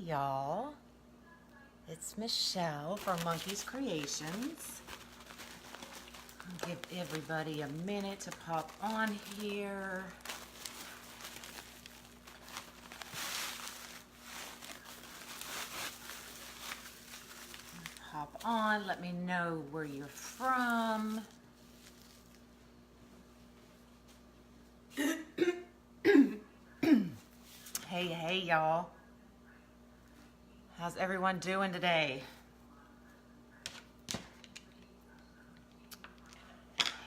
y'all. It's Michelle from Monkey's Creations. I'll give everybody a minute to pop on here. Pop on, let me know where you're from. Hey, y'all. How's everyone doing today?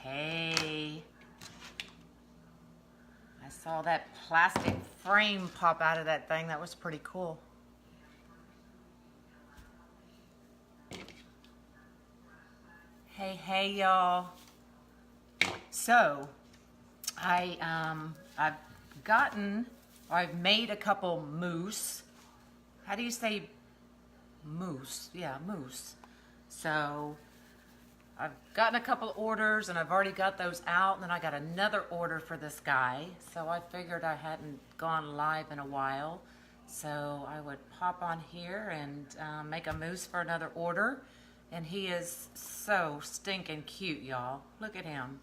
Hey. I saw that plastic frame pop out of that thing. That was pretty cool. Hey, y'all. So, I've made a couple mousse. How do you say mousse? Yeah, mousse. So I've gotten a couple orders and I've already got those out, and then I got another order for this guy. So I figured I hadn't gone live in a while, so I would pop on here and make a mousse for another order. And he is so stinking cute, y'all. Look at him.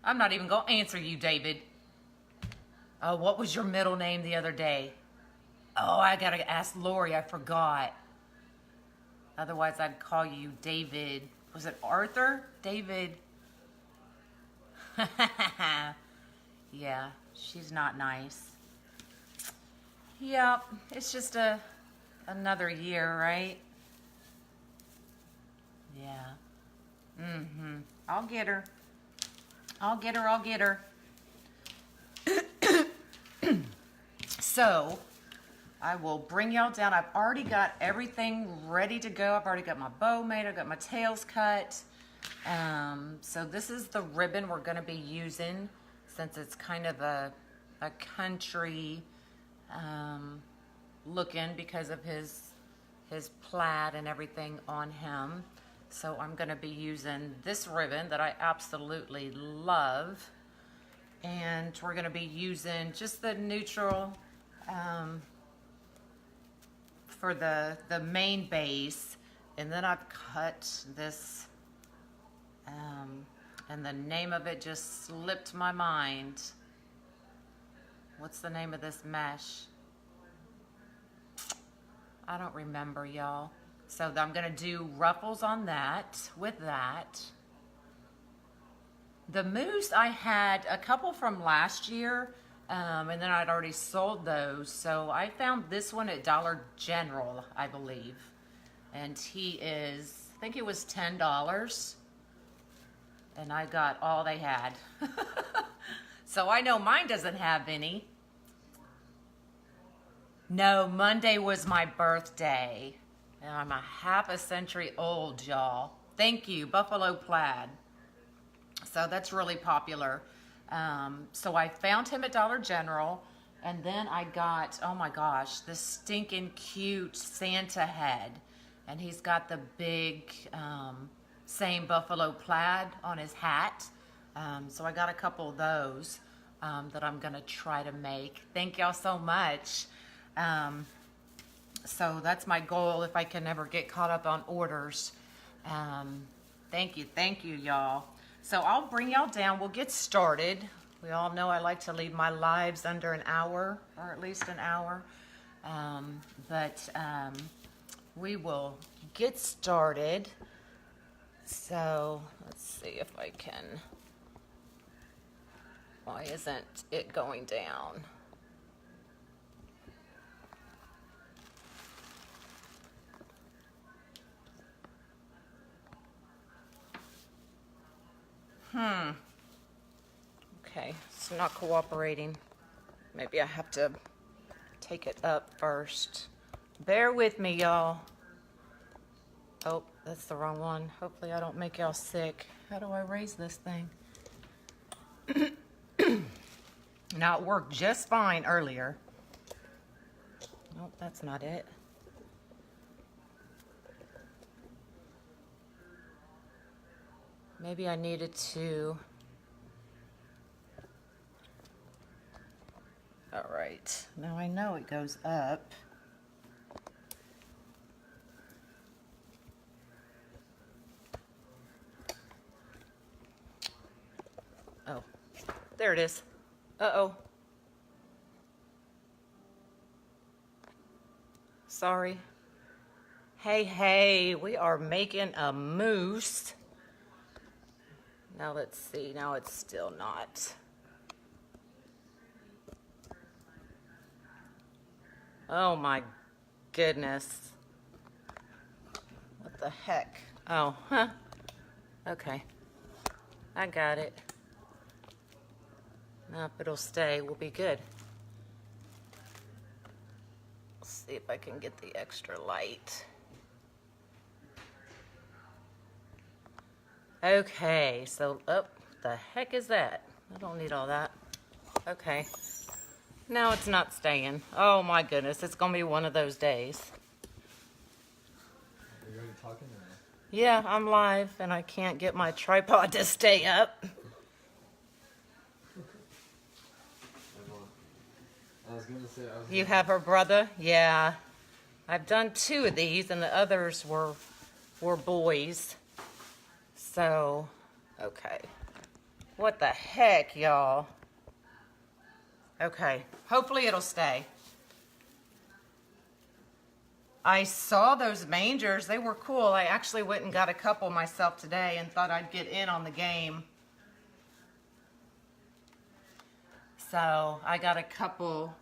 I'm not even gonna answer you, David. Oh, what was your middle name the other day? Oh, I gotta ask Lori, I forgot. Otherwise, I'd call you David. Was it Arthur? David. Yeah, she's not nice. Yep, it's just another year, right? Yeah. I'll get her. I'll get her. So, I will bring y'all down. I've already got everything ready to go. I've already got my bow made. I've got my tails cut. So this is the ribbon we're going to be using, since it's kind of a country looking because of his plaid and everything on him. So I'm going to be using this ribbon that I absolutely love. And we're going to be using just the neutral for the main base. And then I've cut this, and the name of it just slipped my mind. What's the name of this mesh? I don't remember, y'all. So I'm going to do ruffles on that with that. The mousse, I had a couple from last year, and then I'd already sold those. So I found this one at Dollar General, I believe. And he is, I think it was $10. And I got all they had. So I know mine doesn't have any. No, Monday was my birthday. And I'm a half a century old, y'all. Thank you, Buffalo Plaid. So that's really popular. So I found him at Dollar General, and then I got, oh my gosh, this stinking cute Santa head. And he's got the big, same Buffalo Plaid on his hat. So I got a couple of those that I'm gonna try to make. Thank y'all so much. So that's my goal if I can ever get caught up on orders. Thank you, y'all. So I'll bring y'all down. We'll get started. We all know I like to leave my lives under an hour, or at least an hour. But we will get started. So let's see if I can. Why isn't it going down? Okay, it's not cooperating. Maybe I have to take it up first. Bear with me, y'all. Oh, that's the wrong one. Hopefully I don't make y'all sick. How do I raise this thing? Now, it worked just fine earlier. Nope, that's not it. Maybe I needed to All right, now I know it goes up. Oh, there it is. Uh-oh. Sorry. Hey, hey, we are making a mousse. Now let's see, now it's still not. Oh my goodness. What the heck? Oh, huh. Okay. I got it. Now if it'll stay, we'll be good. Let's see if I can get the extra light. Okay, so, oh, the heck is that? I don't need all that. Okay. Now it's not staying. Oh my goodness, it's gonna be one of those days. Are you already talking or no? Yeah, I'm live and I can't get my tripod to stay up. I was gonna say, You have her brother? Yeah. I've done 2 of these and the others were boys. So, okay. What the heck, y'all? Okay, hopefully it'll stay. I saw those mangers. They were cool. I actually went and got a couple myself today and thought I'd get in on the game. So I got a couple.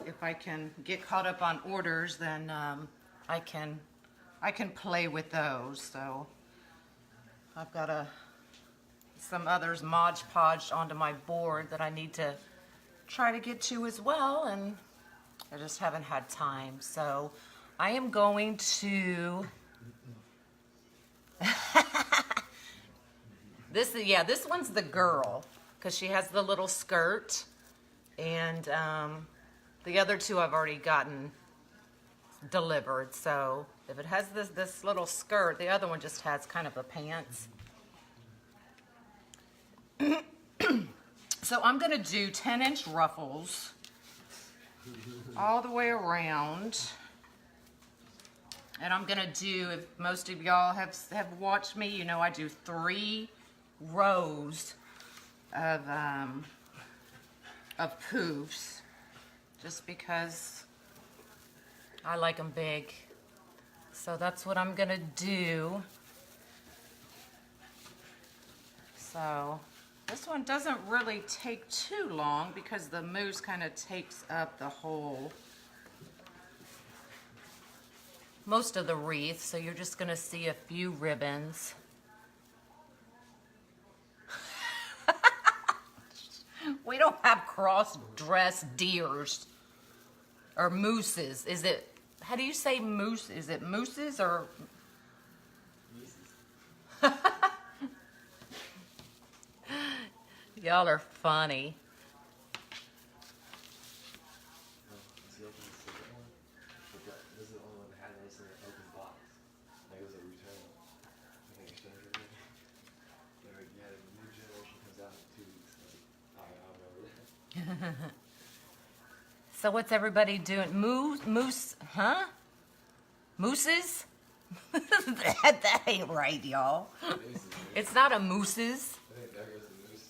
If I can get caught up on orders, then I can play with those. So I've got some others Mod Podged onto my board that I need to try to get to as well, and I just haven't had time. So I am going to this one's the girl because she has the little skirt, and the other 2 I've already gotten delivered. So if it has this little skirt, the other one just has kind of a pants. So I'm gonna do 10-inch ruffles all the way around, and I'm gonna do, if most of y'all have watched me, you know I do 3 rows of poofs, just because I like them big. So that's what I'm gonna do. So this one doesn't really take too long because the mousse kind of takes up the whole, most of the wreath, so you're just gonna see a few ribbons. We don't have cross-dressed deers or mooses. Is it, how do you say moose? Is it mooses or? Y'all are funny. Is he opening the second one? This is the only one that had this in an open box. Like it was a return. Like an exchange or anything. Like, yeah, the new generation comes out in 2 weeks. Like, alright, I'll remember that. So what's everybody doing? Moose, huh? Mooses? that ain't right, y'all. It's not a mooses. I think that goes the moose.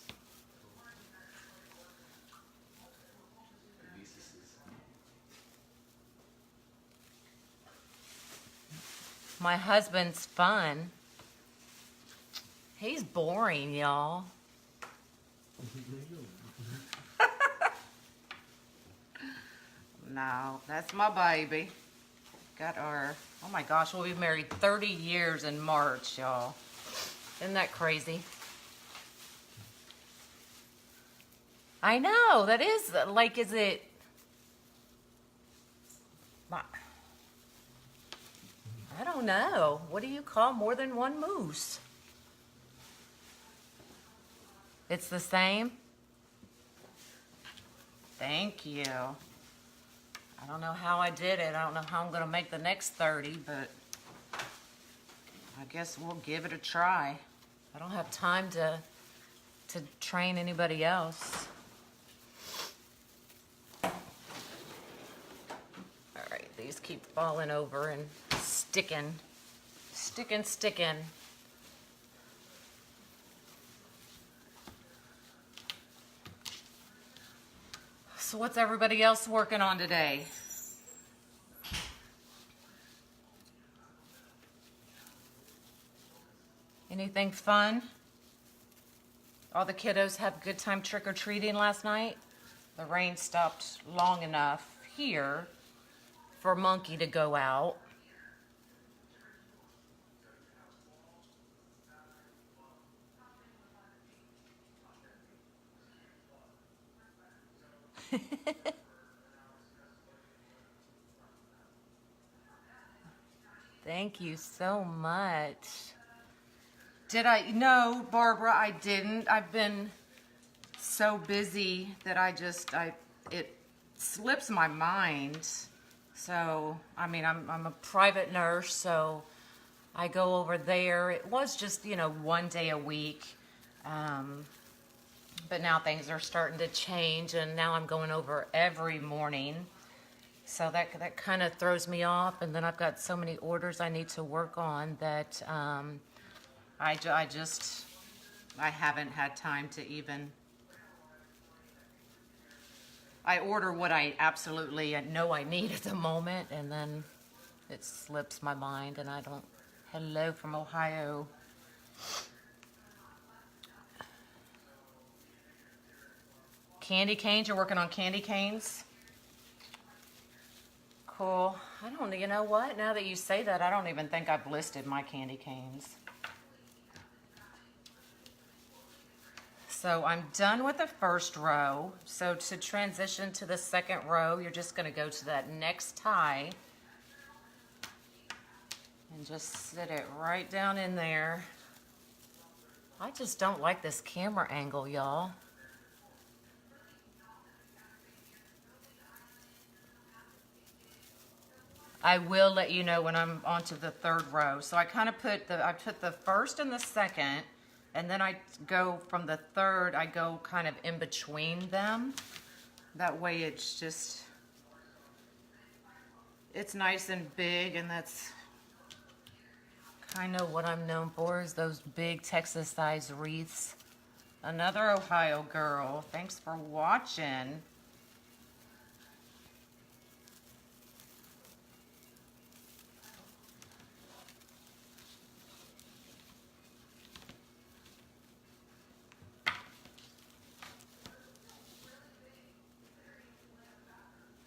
My husband's fun. He's boring, y'all. No, that's my baby. Got our, oh my gosh, we'll be married 30 years in March, y'all. Isn't that crazy? I know, that is, like, is it, I don't know. What do you call more than one moose? It's the same? Thank you. I don't know how I did it. I don't know how I'm going to make the next 30, but I guess we'll give it a try. I don't have time to train anybody else. These keep falling over and sticking. Sticking. So what's everybody else working on today? Anything fun? All the kiddos have a good time trick-or-treating last night? The rain stopped long enough here for Monkey to go out. Thank you so much. Did I? No, Barbara, I didn't. I've been so busy that it slips my mind. So, I mean, I'm a private nurse, so I go over there. It was just, 1 day a week. But now things are starting to change, and now I'm going over every morning. So that kind of throws me off, and then I've got so many orders I need to work on that I haven't had time to even. I order what I absolutely know I need at the moment, and then it slips my mind, and I don't. Hello from Ohio. Candy canes, you're working on candy canes? Cool. You know what? Now that you say that, I don't even think I've listed my candy canes. So I'm done with the first row. So to transition to the second row, you're just going to go to that next tie and just sit it right down in there. I just don't like this camera angle, y'all. I will let you know when I'm onto the third row. So I kind of put the first and the second, and then I go from the third, I go kind of in between them. That way it's nice and big, and that's kind of what I'm known for, is those big Texas-sized wreaths. Another Ohio girl. Thanks for watching.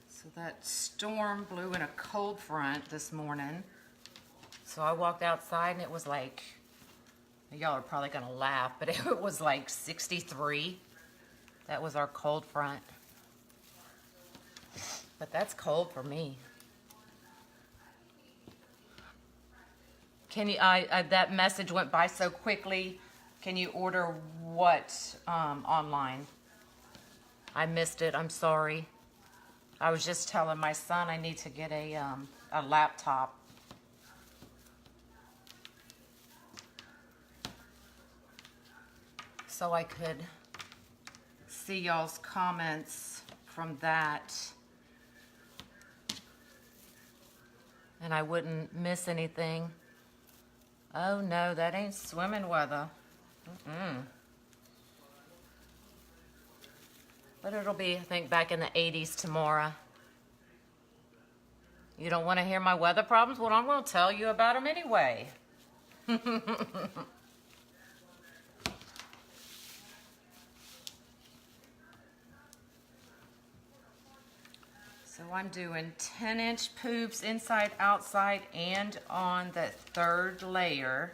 So that storm blew in a cold front this morning. So I walked outside and it was like, y'all are probably gonna laugh, but it was like 63. That was our cold front. But that's cold for me. Can you, that message went by so quickly. Can you order what online? I missed it, I'm sorry. I was just telling my son I need to get a laptop. So I could see y'all's comments from that. And I wouldn't miss anything. Oh no, that ain't swimming weather. But it'll be, I think, back in the 80s tomorrow. You don't want to hear my weather problems? Well, I'm going to tell you about them anyway. So I'm doing 10-inch poops inside, outside, and on that third layer.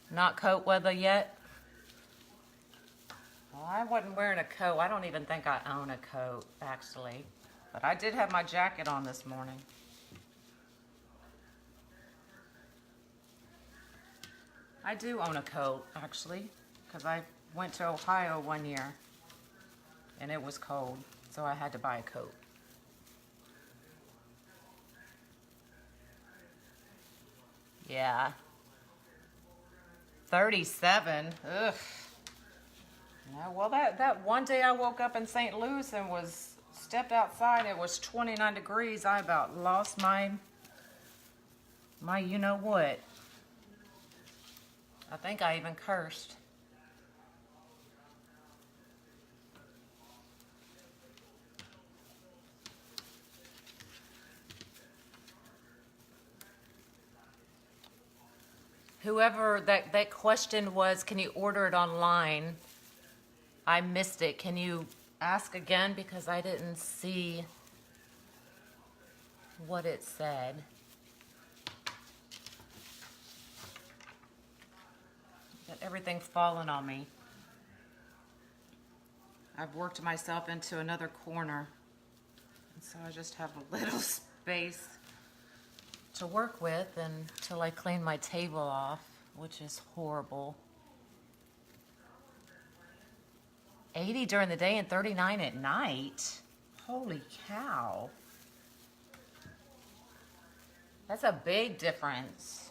Not coat weather yet? Well, I wasn't wearing a coat. I don't even think I own a coat, actually. But I did have my jacket on this morning. I do own a coat, actually, because I went to Ohio one year, and it was cold, so I had to buy a coat. Yeah. 37. Ugh. No, well, that one day I woke up in St. Louis and stepped outside. It was 29 degrees. I about lost my you know what. I think I even cursed. Whoever that question was, can you order it online? I missed it. Can you ask again, because I didn't see what it said. Got everything falling on me. I've worked myself into another corner, and so I just have a little space to work with until I clean my table off, which is horrible. 80 during the day and 39 at night. Holy cow. That's a big difference.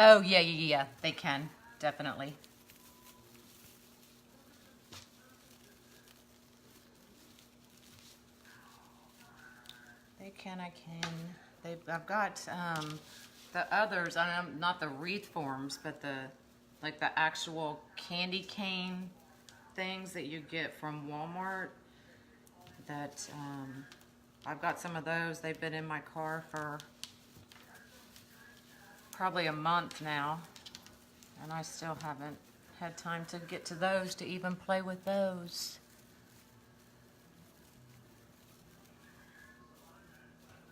Oh, yeah. They can, definitely. They can, I can. I've got the others, not the wreath forms, but the actual candy cane things that you get from Walmart. That I've got some of those. They've been in my car for probably a month now, and I still haven't had time to get to those to even play with those.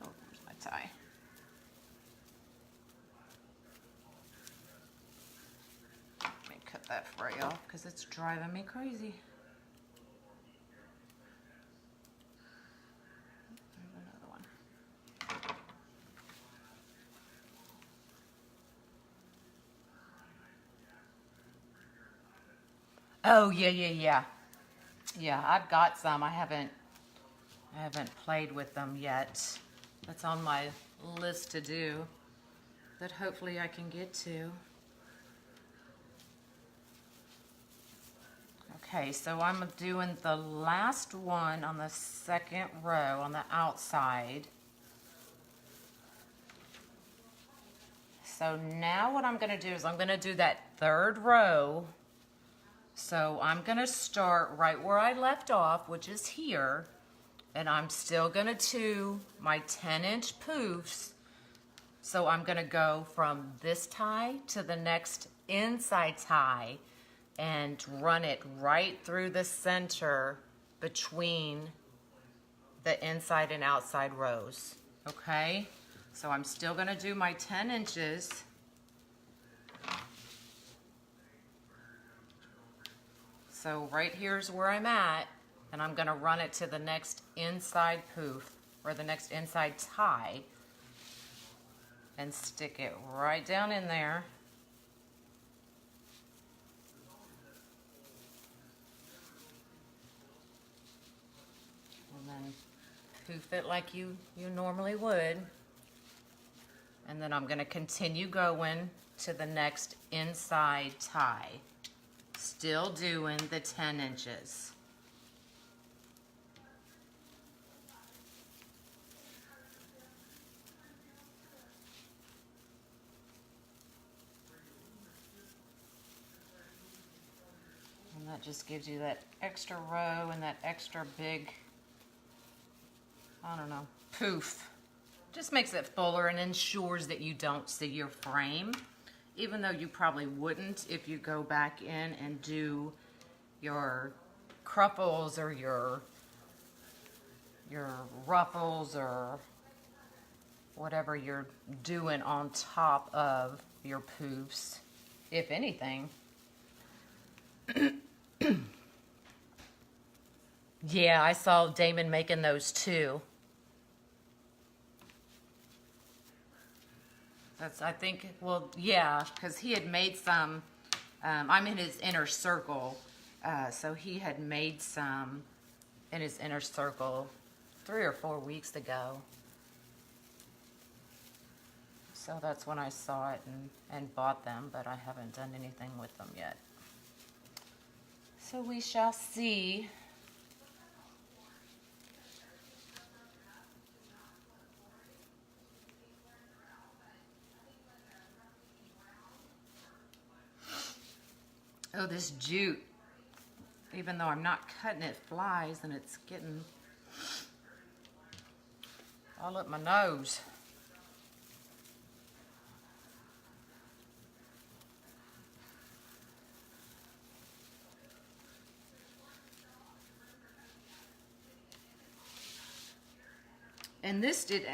Oh, there's my tie. Let me cut that fray off because it's driving me crazy. There's another one. Oh, yeah. Yeah, I've got some. I haven't played with them yet. That's on my list to do, that hopefully I can get to. Okay, so I'm doing the last one on the second row on the outside. So now what I'm going to do is I'm going to do that third row. So I'm going to start right where I left off, which is here, and I'm still going to do my 10-inch poofs. So I'm going to go from this tie to the next inside tie and run it right through the center between the inside and outside rows. Okay? So I'm still going to do my 10 inches. So right here's where I'm at, and I'm going to run it to the next inside poof, or the next inside tie, and stick it right down in there. And then poof it like you normally would. And then I'm going to continue going to the next inside tie. Still doing the 10 inches. And that just gives you that extra row and that extra big, I don't know, poof. Just makes it fuller and ensures that you don't see your frame. Even though you probably wouldn't if you go back in and do your cruffles or your ruffles or whatever you're doing on top of your poofs, if anything. Yeah, I saw Damon making those too. That's, I think, well, yeah, because he had made some I'm in his inner circle. So he had made some in his inner circle 3 or 4 weeks ago. So that's when I saw it and bought them, but I haven't done anything with them yet. So we shall see. Oh, this jute, even though I'm not cutting it, flies, and it's getting all up my nose. And this did,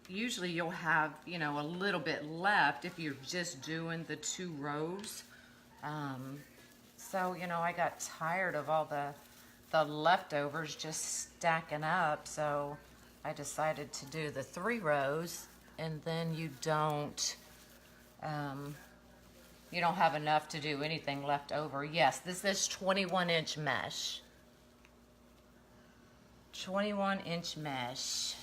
usually you'll have, you know, a little bit left if you're just doing the 2 rows. So, you know, I got tired of all the leftovers just stacking up. So I decided to do the 3 rows, and then you don't have enough to do anything left over. Yes, this is 21-inch mesh. 21-inch mesh.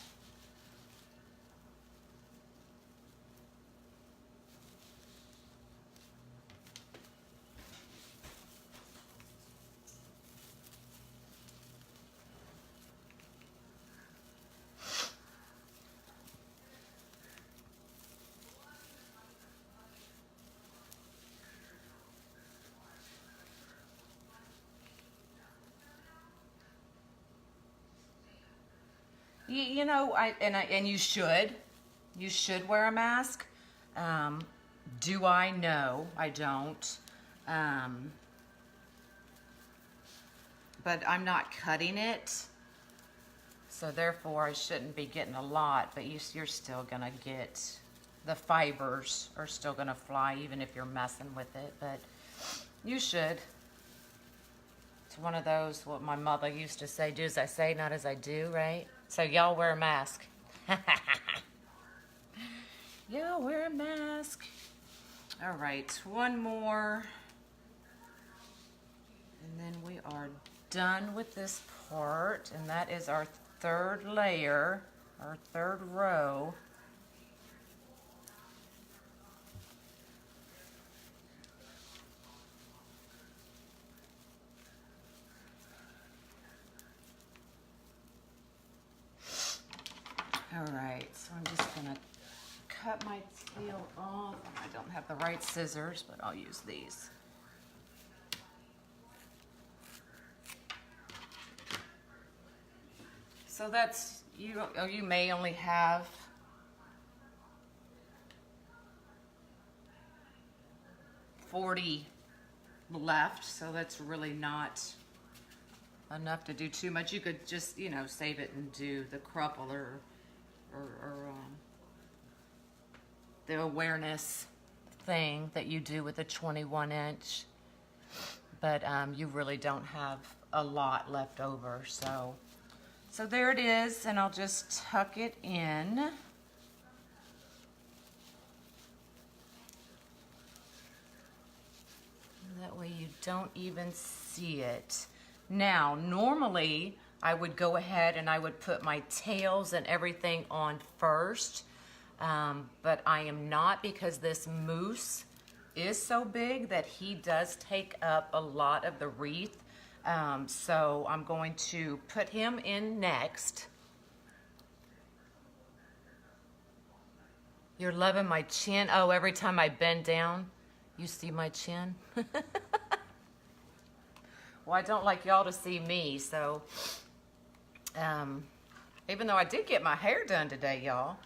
You know, and you should wear a mask. Do I? No, I don't. But I'm not cutting it, so therefore I shouldn't be getting a lot. But you're still gonna get, the fibers are still gonna fly even if you're messing with it. But you should. It's one of those, what my mother used to say, do as I say, not as I do, right? So y'all wear a mask. Y'all wear a mask. All right, one more. And then we are done with this part. And that is our 3rd layer, our 3rd row. All right, so I'm just gonna cut my tail off. I don't have the right scissors, but I'll use these. So that's, you may only have $40 left, so that's really not enough to do too much. You could just, you know, save it and do the crumple or the awareness thing that you do with a 21-inch, but you really don't have a lot left over. So there it is, and I'll just tuck it in. That way you don't even see it. Now, normally I would go ahead and I would put my tails and everything on first, but I am not, because this moose is so big that he does take up a lot of the wreath. So I'm going to put him in next. You're loving my chin. Oh, every time I bend down, you see my chin? Well, I don't like y'all to see me, so even though I did get my hair done today, y'all,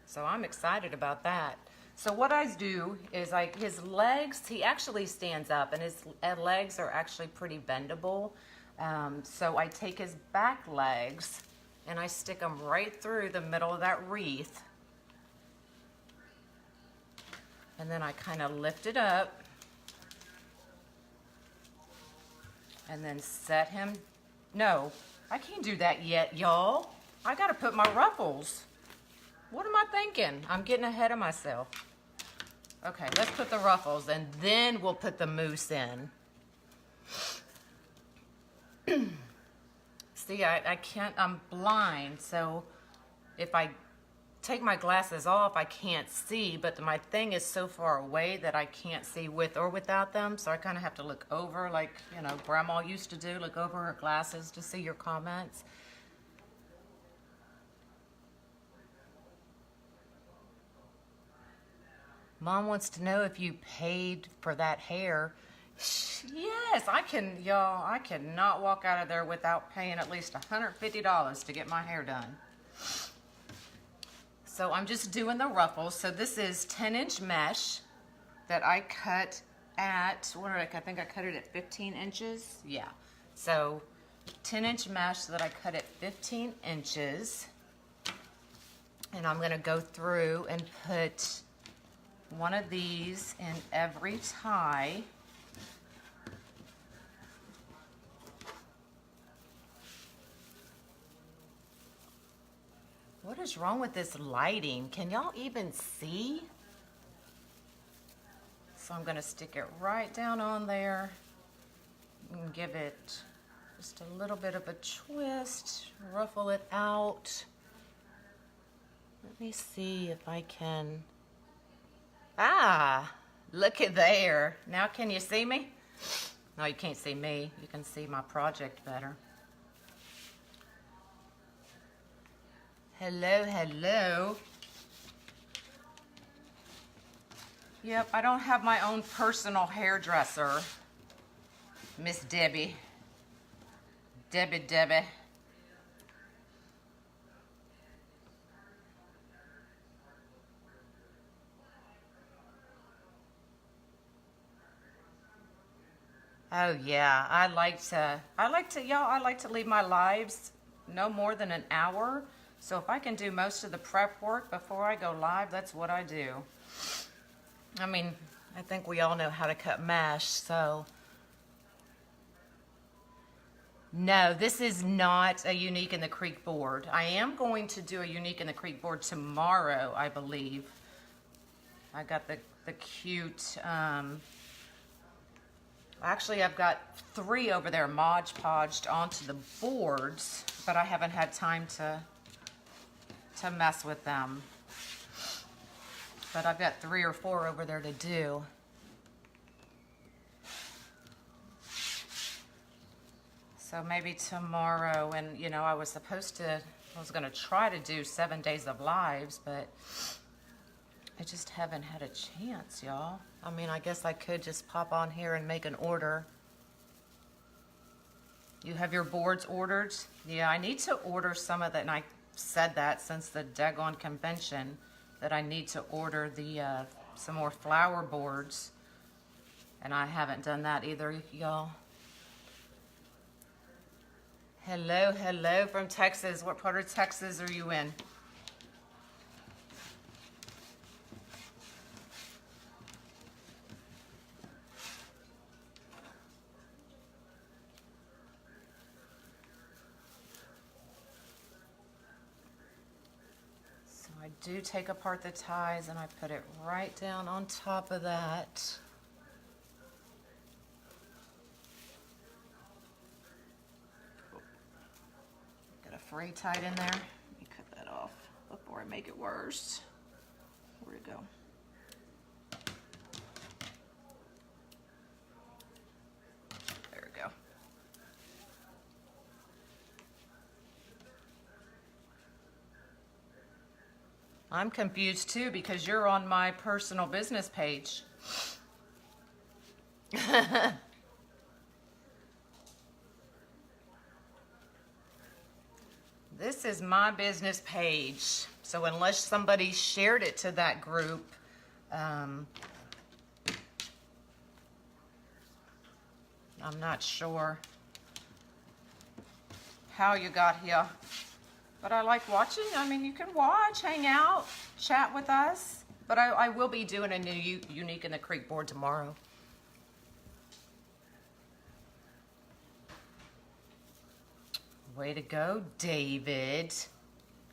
so I'm excited about that. So what I do is, like, his legs, he actually stands up, and his legs are actually pretty bendable. So I take his back legs and I stick them right through the middle of that wreath. And then I kind of lift it up and then set him. No, I can't do that yet, y'all. I gotta put my ruffles. What am I thinking? I'm getting ahead of myself. Okay, let's put the ruffles and then we'll put the mousse in. See, I can't, I'm blind, so if I take my glasses off, I can't see, but my thing is so far away that I can't see with or without them, so I kind of have to look over like, you know, Grandma used to do, look over her glasses to see your comments. Mom wants to know if you paid for that hair. Yes, I can, y'all. I cannot walk out of there without paying at least $150 to get my hair done. So I'm just doing the ruffles. So this is 10-inch mesh that I cut at, what did I think I cut it at 15 inches? Yeah. So 10-inch mesh that I cut at 15 inches. And I'm gonna go through and put one of these in every tie. What is wrong with this lighting? Can y'all even see? So I'm gonna stick it right down on there and give it just a little bit of a twist, ruffle it out. Let me see if I can. Ah, look at there. Now can you see me? No, you can't see me. You can see my project better. Hello, hello. Yep, I don't have my own personal hairdresser, Miss Debbie. Debbie. Oh yeah, I like to leave my lives no more than an hour. So if I can do most of the prep work before I go live, that's what I do. I mean, I think we all know how to cut mesh, so. No, this is not a Unique in the Creek board. I am going to do a Unique in the Creek board tomorrow, I believe. I got the cute, actually I've got 3 over there Mod Podged onto the boards, but I haven't had time to mess with them. But I've got 3 or 4 over there to do. So maybe tomorrow, and you know, I was gonna try to do 7 days of lives, but I just haven't had a chance, y'all. I mean, I guess I could just pop on here and make an order. You have your boards ordered? Yeah, I need to order some of that, and I said that since the daggone convention that I need to order the some more flower boards, and I haven't done that either, y'all. Hello from Texas. What part of Texas are you in? I do take apart the ties and I put it right down on top of that. Got a fray tied in there. Let me cut that off before I make it worse. Where'd it go? There we go. I'm confused too because you're on my personal business page. This is my business page. So unless somebody shared it to that group, I'm not sure how you got here. But I like watching. I mean, you can watch, hang out, chat with us. But I will be doing a new Unique in the Creek board tomorrow. Way to go, David.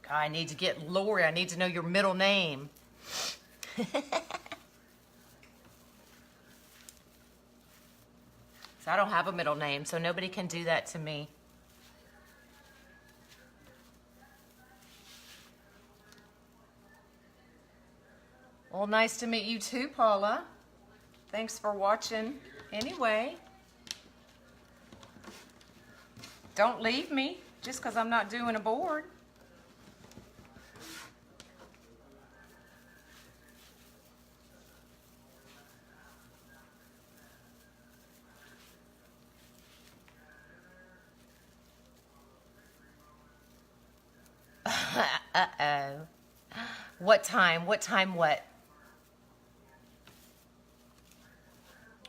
I need to get Lori. I need to know your middle name. I don't have a middle name, so nobody can do that to me. Well, nice to meet you too, Paula. Thanks for watching anyway. Don't leave me just because I'm not doing a board. Uh-oh. What time? What time what?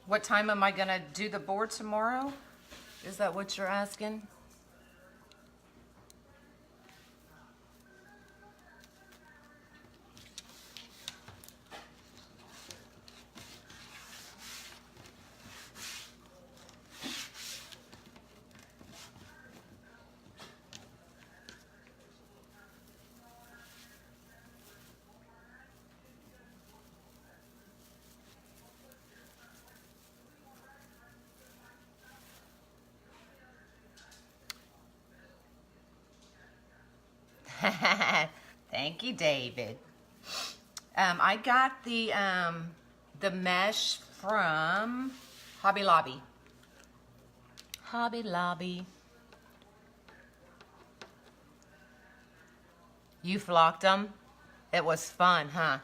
What time am I going to do the board tomorrow? Is that what you're asking? Thank you, David. I got the mesh from Hobby Lobby. Hobby Lobby. You flocked them? It was fun, huh?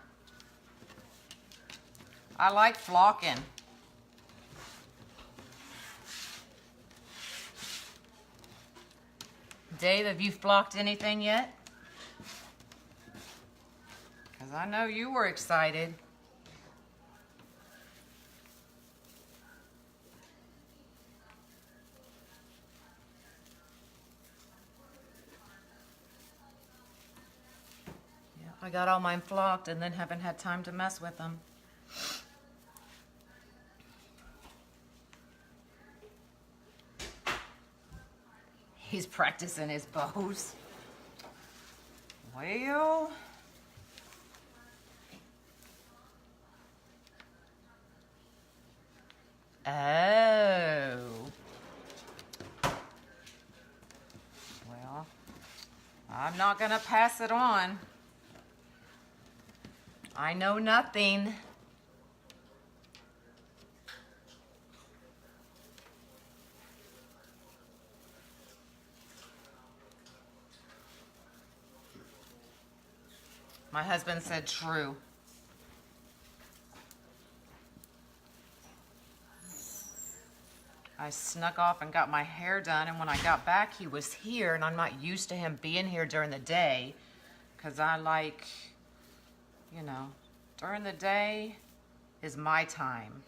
I like flocking. Dave, have you flocked anything yet? Because I know you were excited. Yeah, I got all mine flocked and then haven't had time to mess with them. He's practicing his bows. Well... Oh. Well, I'm not going to pass it on. I know nothing. My husband said true. I snuck off and got my hair done, and when I got back, he was here, and I'm not used to him being here during the day, because I like, you know, during the day is my time.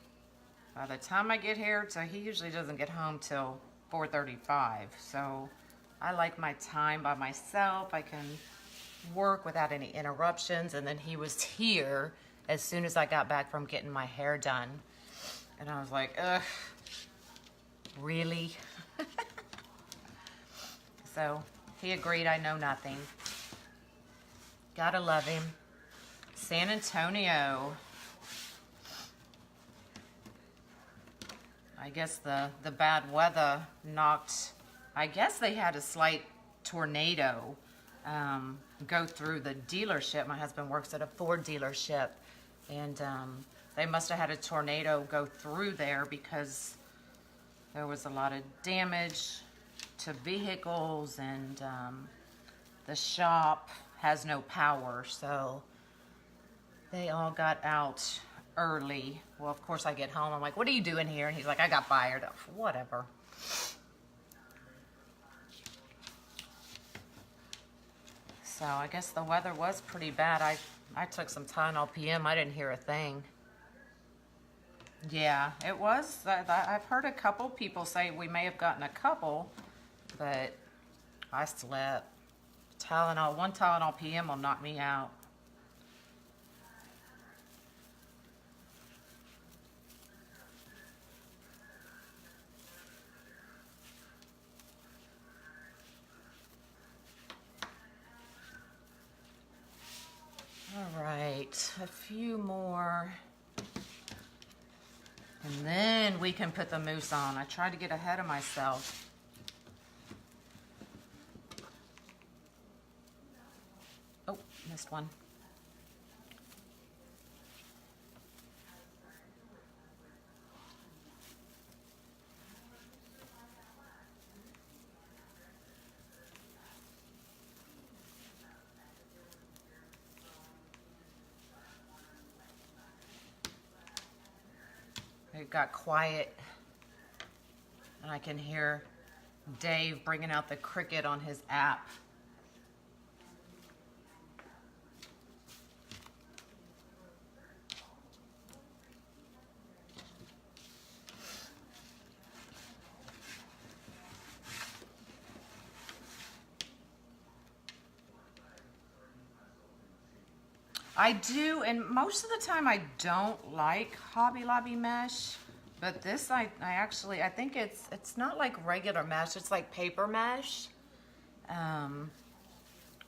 By the time I get here, so he usually doesn't get home till 4:35, so I like my time by myself. I can work without any interruptions, and then he was here as soon as I got back from getting my hair done, and I was like, ugh. Really? So he agreed. I know nothing. Gotta love him. San Antonio. I guess the bad weather knocked, I guess they had a slight tornado go through the dealership. My husband works at a Ford dealership, and they must have had a tornado go through there because there was a lot of damage to vehicles, and the shop has no power, so they all got out early. Well, of course, I get home. I'm like, what are you doing here? And he's like, I got fired. Whatever. So I guess the weather was pretty bad. I took some Tylenol PM. I didn't hear a thing. Yeah, it was. I've heard a couple people say we may have gotten a couple, but I slept. Tylenol, one Tylenol PM will knock me out. All right, a few more. And then we can put the mousse on. I tried to get ahead of myself. Oh, missed one. It got quiet, and I can hear Dave bringing out the cricket on his app. I do, and most of the time I don't like Hobby Lobby mesh, but this I think it's not like regular mesh, it's like paper mesh. And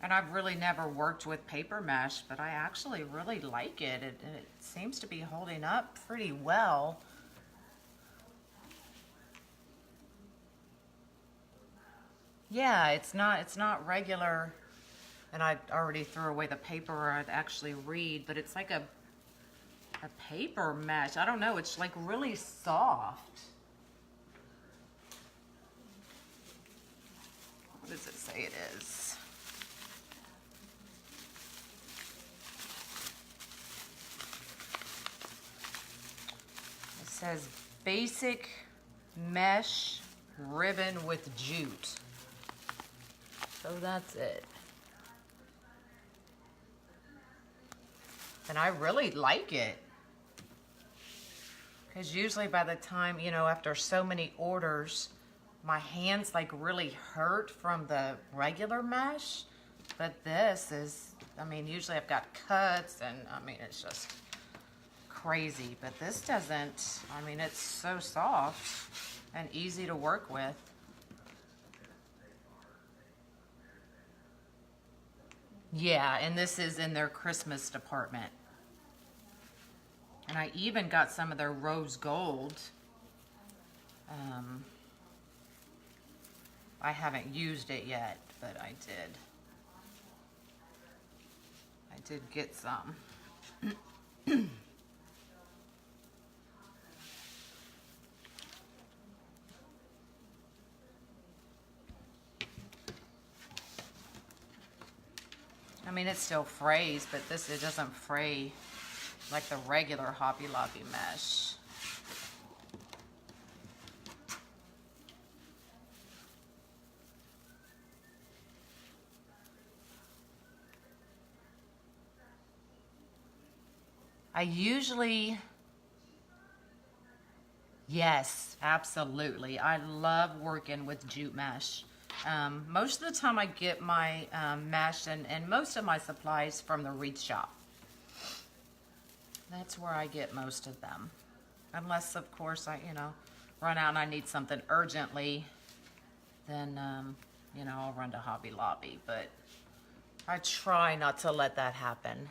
I've really never worked with paper mesh, but I actually really like it. It seems to be holding up pretty well. Yeah, it's not regular. And I already threw away the paper where I'd actually read, but it's like a paper mesh. I don't know, it's like really soft. What does it say it is? It says basic mesh ribbon with jute. So that's it. And I really like it. Because usually by the time, you know, after so many orders, my hands like really hurt from the regular mesh. But this is, I mean, usually I've got cuts and I mean, it's just crazy. But this doesn't, I mean, it's so soft and easy to work with. Yeah, and this is in their Christmas department. And I even got some of their rose gold. I haven't used it yet, but I did. I did get some. I mean, it still frays, but it doesn't fray like the regular Hobby Lobby mesh. I usually, yes, absolutely. I love working with jute mesh. Most of the time I get my mesh and most of my supplies from the Wreath shop. That's where I get most of them. Unless, of course, I, you know, run out and I need something urgently, then, you know, I'll run to Hobby Lobby. But I try not to let that happen.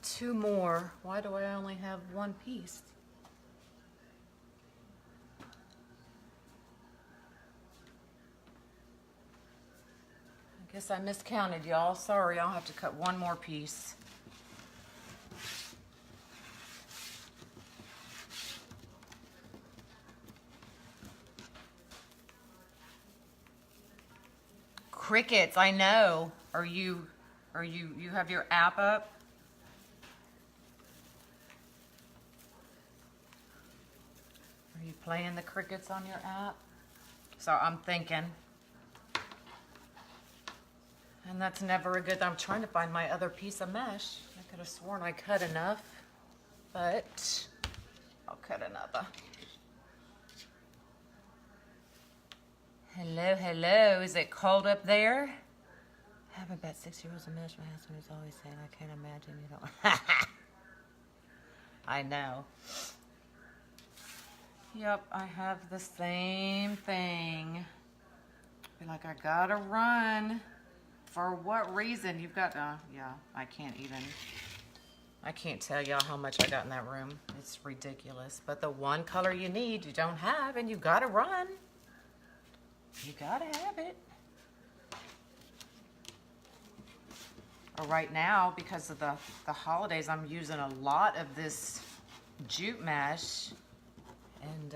Two more. Why do I only have one piece? I guess I miscounted, y'all. Sorry, I'll have to cut one more piece. Crickets, I know. You have your app up? Are you playing the crickets on your app? So I'm thinking, And that's never a good, I'm trying to find my other piece of mesh. I could have sworn I cut enough, but I'll cut another. Hello, hello, is it cold up there? I have about 6 rolls of mesh. My husband is always saying, I can't imagine you don't. I know. Yep, I have the same thing. Be like, I gotta run. For what reason? You've got, yeah, I can't tell y'all how much I got in that room. It's ridiculous. But the one color you need, you don't have, and you gotta run. You gotta have it. Right now, because of the holidays, I'm using a lot of this jute mesh. And,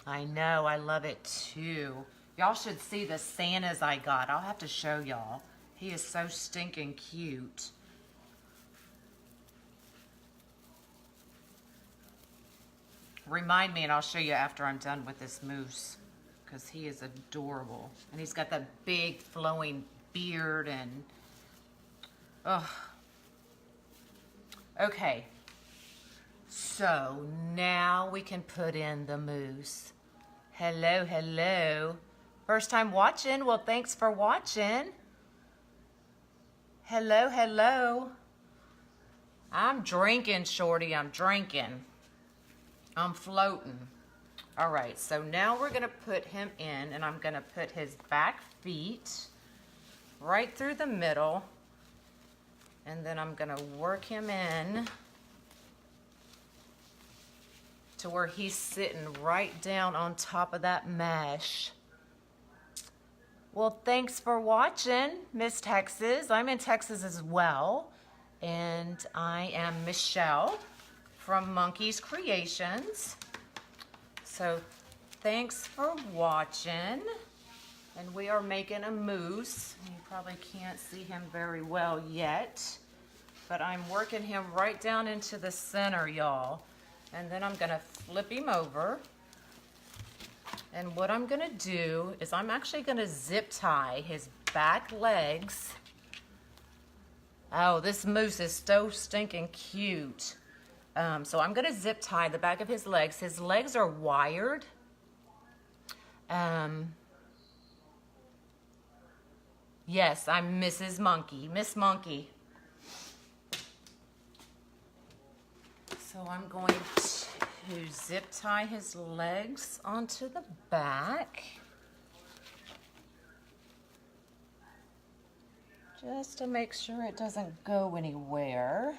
I know, I love it too. Y'all should see the Santas I got. I'll have to show y'all. He is so stinking cute. Remind me and I'll show you after I'm done with this moose. Because he is adorable. And he's got that big flowing beard and... Ugh. Okay. So now we can put in the moose. Hello, hello. First time watching? Well, thanks for watching. Hello, hello. I'm drinking, Shorty. I'm drinking. I'm floating. All right, so now we're gonna put him in, and I'm gonna put his back feet right through the middle, and then I'm gonna work him in to where he's sitting right down on top of that mesh. Well, thanks for watching, Miss Texas. I'm in Texas as well, and I am Michelle from Monkey's Creations. So thanks for watching, and we are making a moose. You probably can't see him very well yet, but I'm working him right down into the center, y'all. And then I'm gonna flip him over. And what I'm gonna do is I'm actually gonna zip tie his back legs. Oh, this moose is so stinking cute. So I'm gonna zip tie the back of his legs. His legs are wired. Yes, I'm Mrs. Monkey, Miss Monkey. So I'm going to zip tie his legs onto the back. Just to make sure it doesn't go anywhere.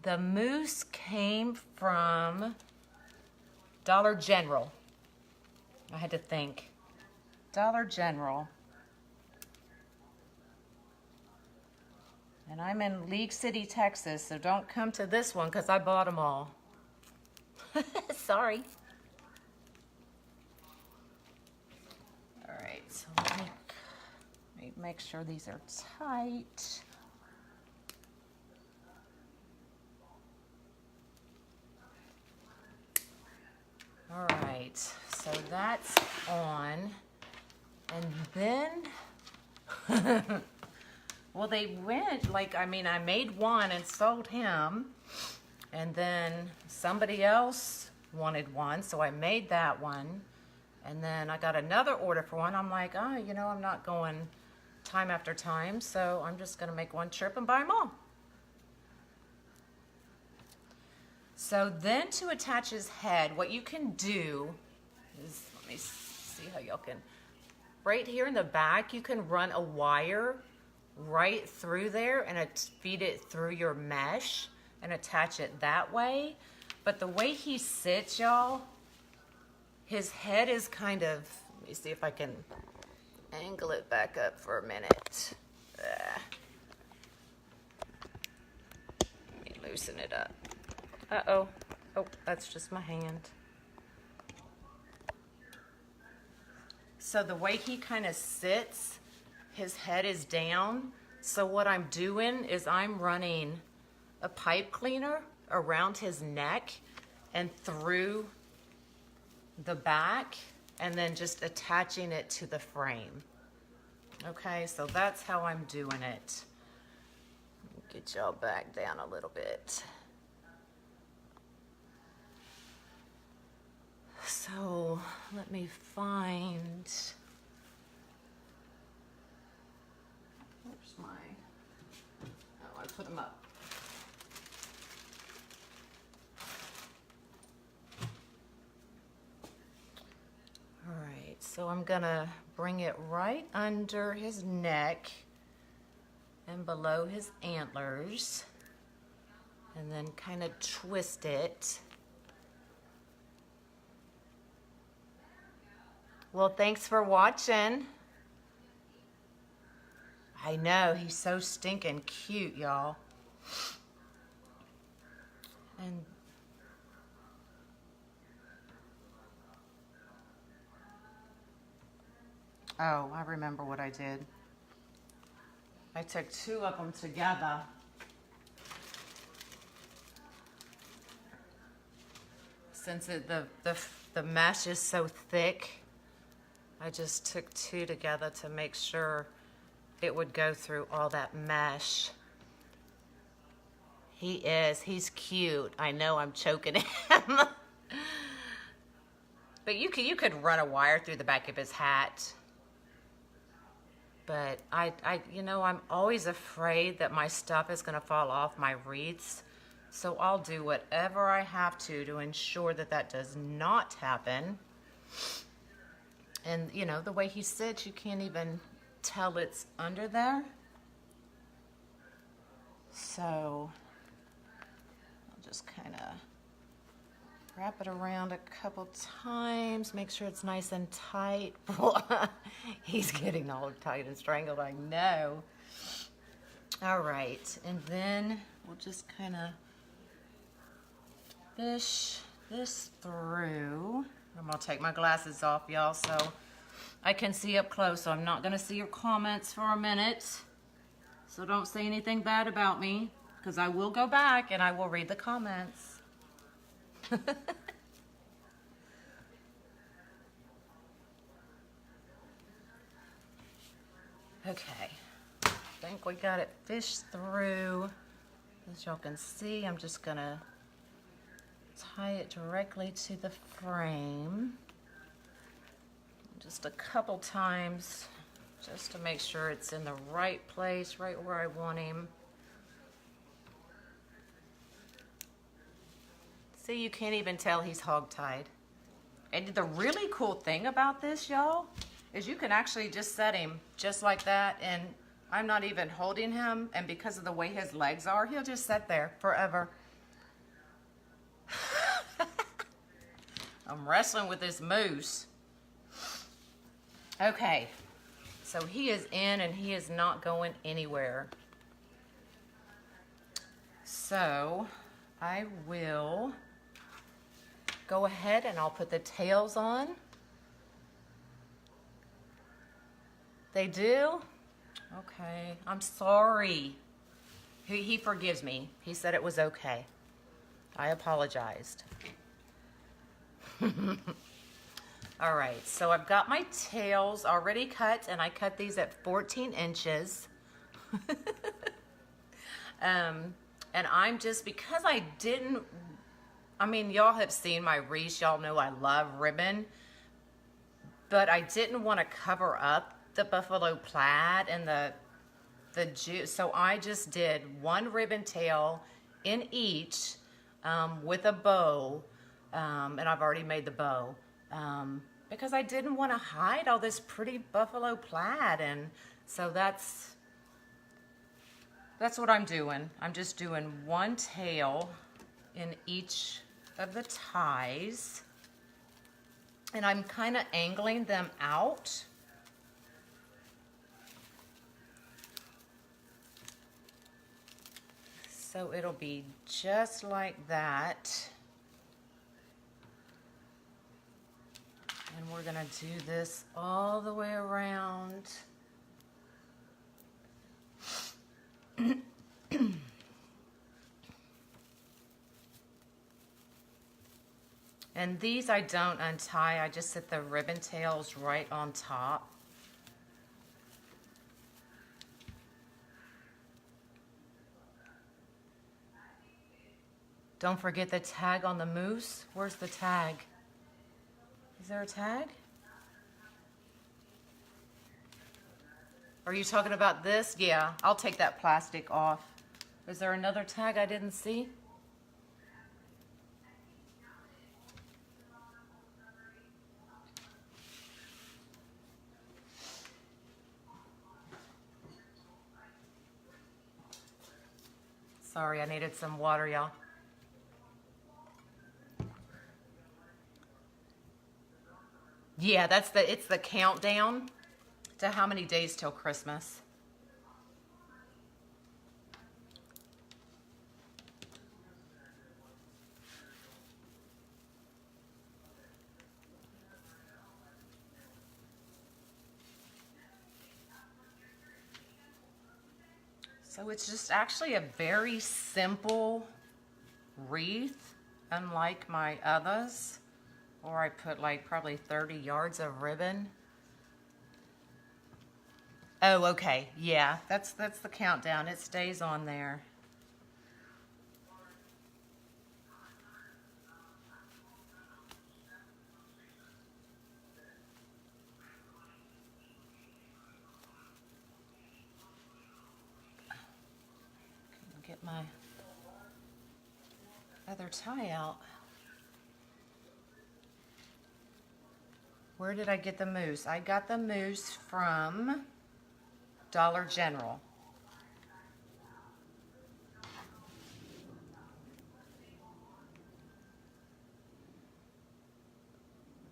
The moose came from Dollar General. I had to think. Dollar General. And I'm in League City, Texas, so don't come to this one because I bought them all. Sorry. All right, so let me make sure these are tight. All right, so that's on, and then, well, they went, like, I mean, I made one and sold him, and then somebody else wanted one, so I made that one, and then I got another order for one. I'm like, oh, you know, I'm not going time after time, so I'm just gonna make one trip and buy them all. So then to attach his head, what you can do is, let me see how y'all can, right here in the back, you can run a wire right through there and feed it through your mesh and attach it that way. But the way he sits, y'all, his head is kind of, let me see if I can angle it back up for a minute. Let me loosen it up. Uh-oh. Oh, that's just my hand. So the way he kind of sits, his head is down, So what I'm doing is I'm running a pipe cleaner around his neck and through the back, and then just attaching it to the frame. Okay, so that's how I'm doing it. Get y'all back down a little bit. So let me find, where's my, oh, I put them up. All right, so I'm gonna bring it right under his neck and below his antlers, and then kind of twist it. Well, thanks for watching. I know, he's so stinking cute, y'all. And oh, I remember what I did. I took 2 of them together. Since the mesh is so thick, I just took 2 together to make sure it would go through all that mesh. He's cute. I know I'm choking him. But you could run a wire through the back of his hat. But you know, I'm always afraid that my stuff is gonna fall off my wreaths. So I'll do whatever I have to ensure that that does not happen. And you know, the way he sits, you can't even tell it's under there. So I'll just kind of wrap it around a couple times, make sure it's nice and tight. He's getting all tight and strangled, I know. All right, and then we'll just kind of fish this through. I'm gonna take my glasses off, y'all, so I can see up close. So I'm not gonna see your comments for a minute. So don't say anything bad about me, because I will go back and I will read the comments. Okay, I think we got it fished through. As y'all can see, I'm just gonna tie it directly to the frame. Just a couple times, just to make sure it's in the right place, right where I want him. See, you can't even tell he's hog-tied. And the really cool thing about this, y'all, is you can actually just set him just like that, and I'm not even holding him, and because of the way his legs are, he'll just sit there forever. I'm wrestling with this moose. Okay, so he is in and he is not going anywhere. So I will go ahead and I'll put the tails on. They do? Okay, I'm sorry. He forgives me. He said it was okay. I apologized. All right, so I've got my tails already cut, and I cut these at 14 inches. And I'm just, because I didn't, I mean, y'all have seen my wreaths, y'all know I love ribbon, but I didn't want to cover up the buffalo plaid and the juice, so I just did 1 ribbon tail in each with a bow, and I've already made the bow, because I didn't want to hide all this pretty buffalo plaid, and so that's what I'm doing. I'm just doing 1 tail in each of the ties, and I'm kind of angling them out. So it'll be just like that. And we're gonna do this all the way around. And these I don't untie, I just set the ribbon tails right on top. Don't forget the tag on the moose. Where's the tag? Is there a tag? Are you talking about this? Yeah, I'll take that plastic off. Is there another tag I didn't see? Sorry, I needed some water, y'all. Yeah, it's the countdown to how many days till Christmas. So it's just actually a very simple wreath, unlike my others, or I put like probably 30 yards of ribbon. Oh, okay, yeah, that's the countdown. It stays on there. Get my other tie out. Where did I get the mousse? I got the mousse from Dollar General.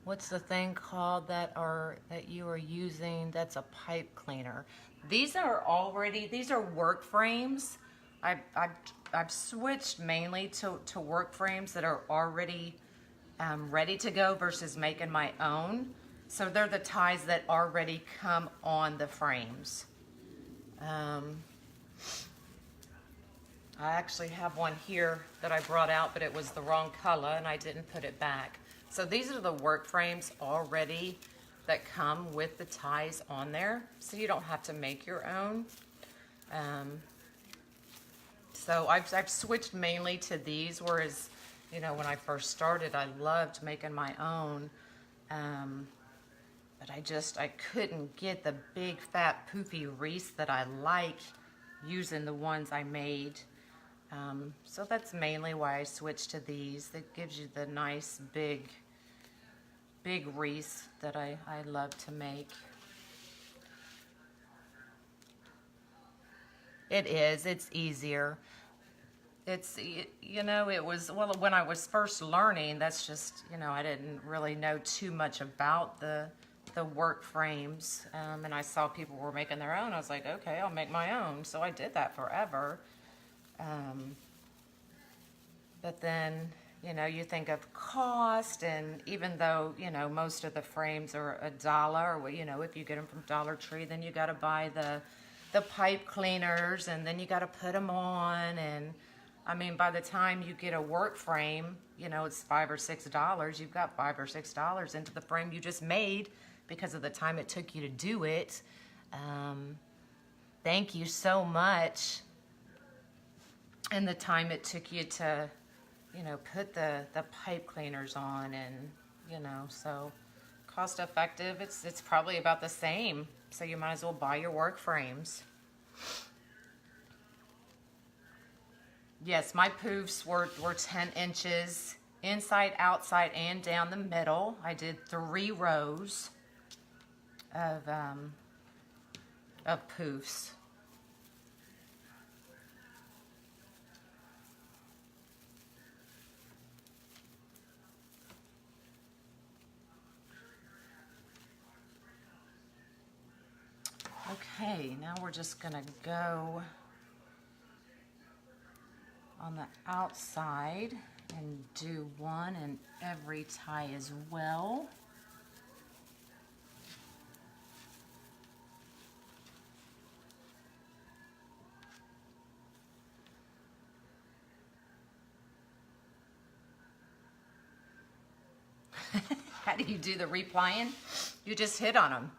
What's the thing called that you are using that's a pipe cleaner? These are work frames. I've switched mainly to work frames that are already ready to go versus making my own. So they're the ties that already come on the frames. I actually have one here that I brought out, but it was the wrong color and I didn't put it back. So these are the work frames already that come with the ties on there, so you don't have to make your own. So I've switched mainly to these, whereas, you know, when I first started, I loved making my own. But I couldn't get the big fat poofy wreaths that I like using the ones I made. So that's mainly why I switched to these. That gives you the nice big wreaths that I love to make. It is, it's easier. It's, you know, it was, well, when I was first learning, that's just, you know, I didn't really know too much about the work frames. And I saw people were making their own. I was like, okay, I'll make my own. So I did that forever. But then, you know, you think of cost, and even though, you know, most of the frames are $1, or, you know, if you get them from Dollar Tree, then you got to buy the pipe cleaners, and then you got to put them on. And I mean, by the time you get a work frame, you know, it's $5 or $6. You've got $5 or $6 into the frame you just made because of the time it took you to do it. Thank you so much. And the time it took you to, you know, put the pipe cleaners on, and, you know, so cost effective, it's probably about the same. So you might as well buy your work frames. Yes, my poofs were 10 inches inside, outside, and down the middle. I did 3 rows of poofs. Okay, now we're just gonna go on the outside and do one in every tie as well. How do you do the replying? You just hit on them.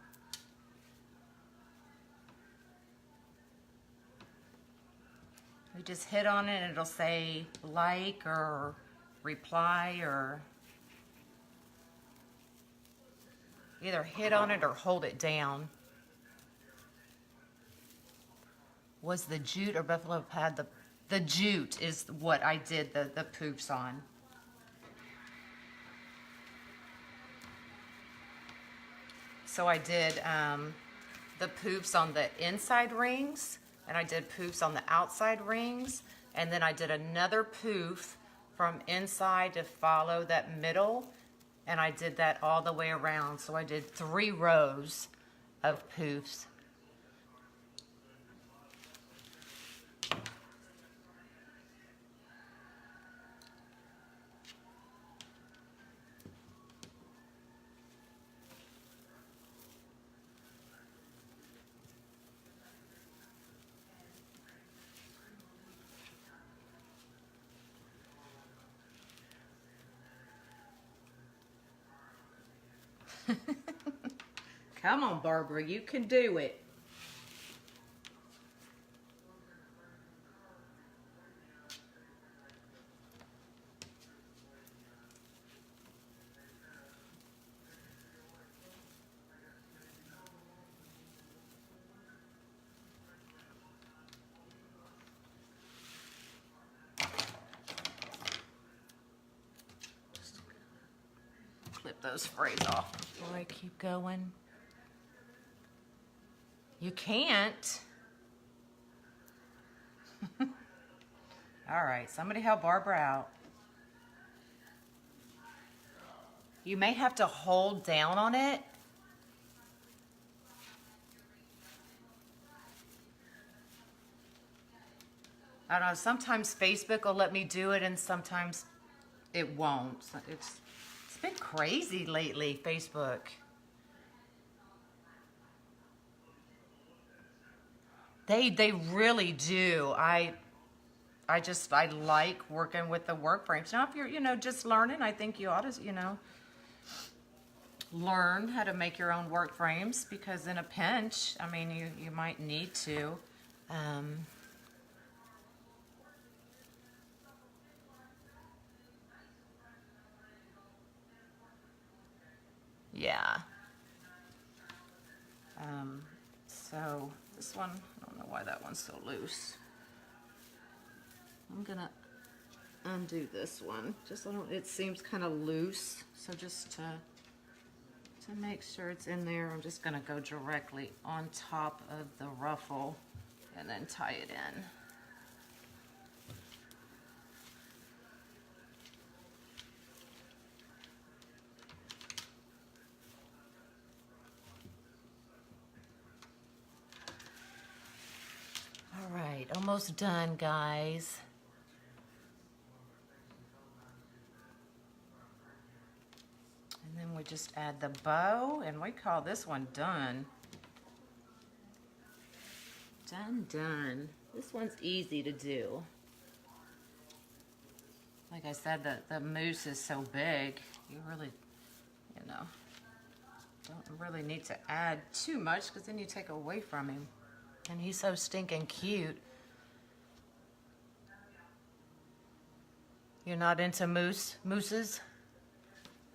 You just hit on it and it'll say like or reply, or either hit on it or hold it down. Was the jute or buffalo pad the jute is what I did the poofs on. So I did the poofs on the inside rings, and I did poofs on the outside rings, and then I did another poof from inside to follow that middle, and I did that all the way around. So I did 3 rows of poofs. Come on, Barbara, you can do it. Just clip those frays off before I keep going. You can't. All right, somebody help Barbara out. You may have to hold down on it. I don't know, sometimes Facebook will let me do it and sometimes it won't. So it's been crazy lately, Facebook. They really do. I like working with the work frames. Now, if you're, just learning, I think you ought to, learn how to make your own work frames, because in a pinch, I mean, you might need to. Yeah. So this one, I don't know why that one's so loose. I'm gonna undo this one. It seems kind of loose. So just to make sure it's in there, I'm just gonna go directly on top of the ruffle and then tie it in. All right, almost done, guys. And then we just add the bow, and we call this one done. Done. This one's easy to do. Like I said, the moose is so big, you really, don't really need to add too much, because then you take away from him. And he's so stinking cute. You're not into mooses?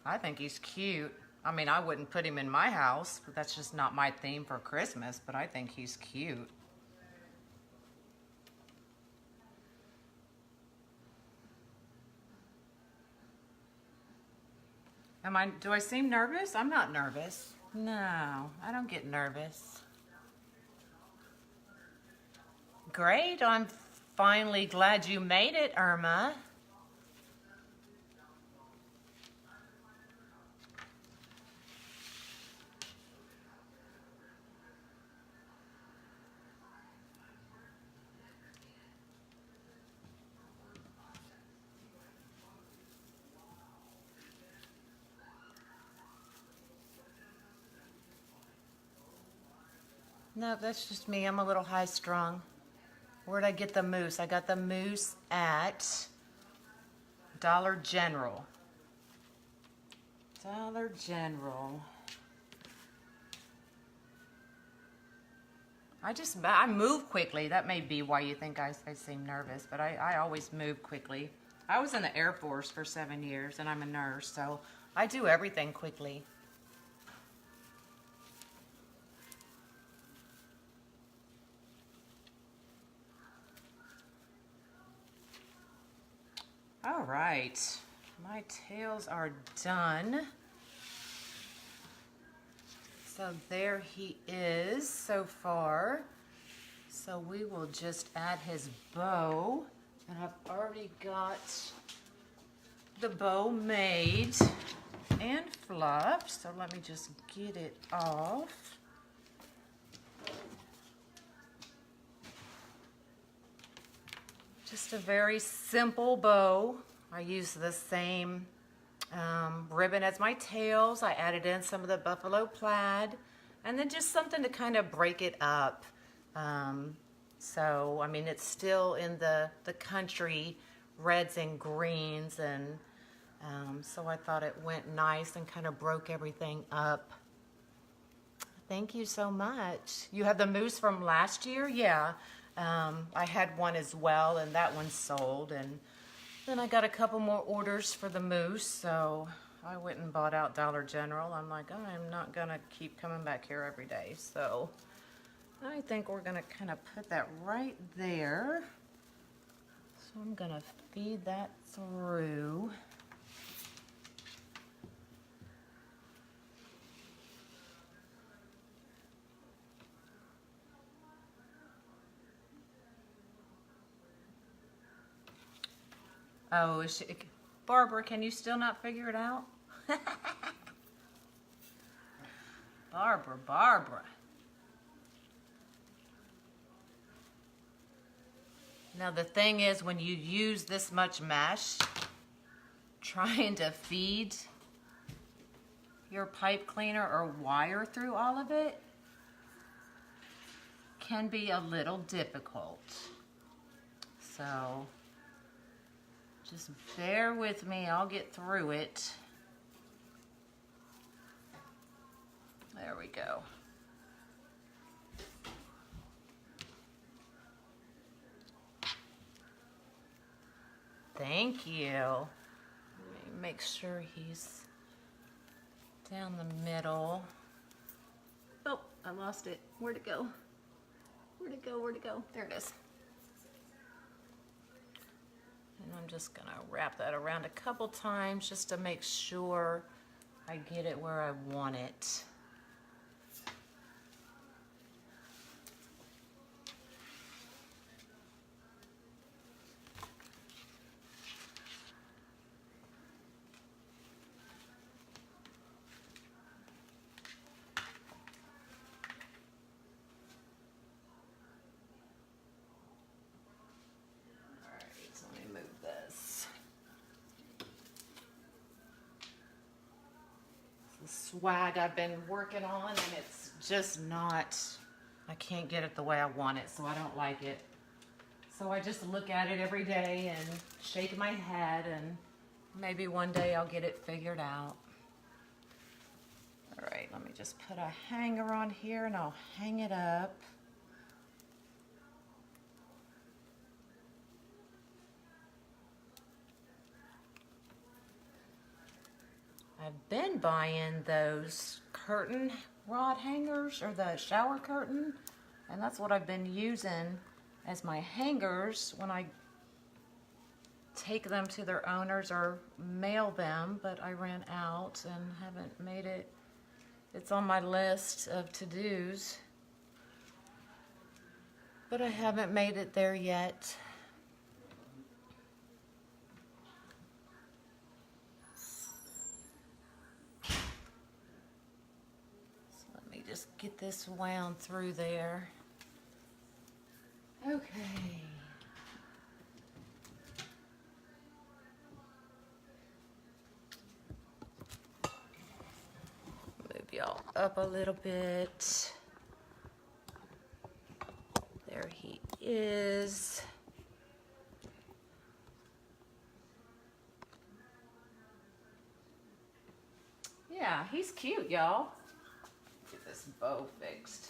I think he's cute. I mean, I wouldn't put him in my house, but that's just not my theme for Christmas, but I think he's cute. Do I seem nervous? I'm not nervous. No, I don't get nervous. Great, I'm finally glad you made it, Irma. No, that's just me. I'm a little high strung. Where'd I get the moose? I got the moose at Dollar General. Dollar General. I move quickly. That may be why you think I seem nervous, but I always move quickly. I was in the Air Force for 7 years, and I'm a nurse, so I do everything quickly. All right, my tails are done. So there he is so far. So we will just add his bow. And I've already got the bow made and fluffed. So let me just get it off. Just a very simple bow. I use the same ribbon as my tails. I added in some of the buffalo plaid, and then just something to kind of break it up. So, I mean, it's still in the country reds and greens, and so I thought it went nice and kind of broke everything up. Thank you so much. You have the moose from last year? Yeah. I had one as well, and that one sold, and then I got a couple more orders for the moose, so I went and bought out Dollar General. I'm like, I'm not gonna keep coming back here every day, so I think we're gonna kind of put that right there. So I'm gonna feed that through. Oh, Barbara, can you still not figure it out? Barbara. Now the thing is, when you use this much mesh, trying to feed your pipe cleaner or wire through all of it can be a little difficult. So just bear with me, I'll get through it. There we go. Thank you. Let me make sure he's down the middle. Oh, I lost it. Where'd it go? Where'd it go? There it is. And I'm just gonna wrap that around a couple times just to make sure I get it where I want it. Swag I've been working on, and it's just not, I can't get it the way I want it, so I don't like it. So I just look at it every day and shake my head, and maybe one day I'll get it figured out. All right, let me just put a hanger on here and I'll hang it up. I've been buying those curtain rod hangers, or the shower curtain, and that's what I've been using as my hangers when I take them to their owners or mail them, but I ran out and haven't made it. It's on my list of to-dos, but I haven't made it there yet. Just get this wound through there. Okay. Move y'all up a little bit. There he is. Yeah, he's cute, y'all. Get this bow fixed.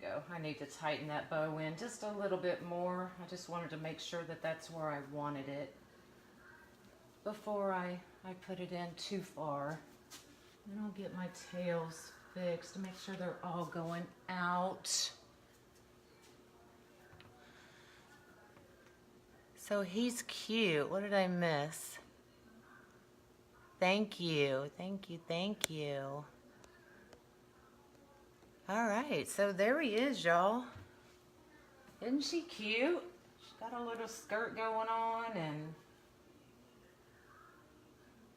Go. I need to tighten that bow in just a little bit more. I just wanted to make sure that that's where I wanted it before I put it in too far. Then I'll get my tails fixed to make sure they're all going out. So he's cute. What did I miss? Thank you. Thank you. Thank you. All right, so there he is, y'all. Isn't she cute? She's got a little skirt going on and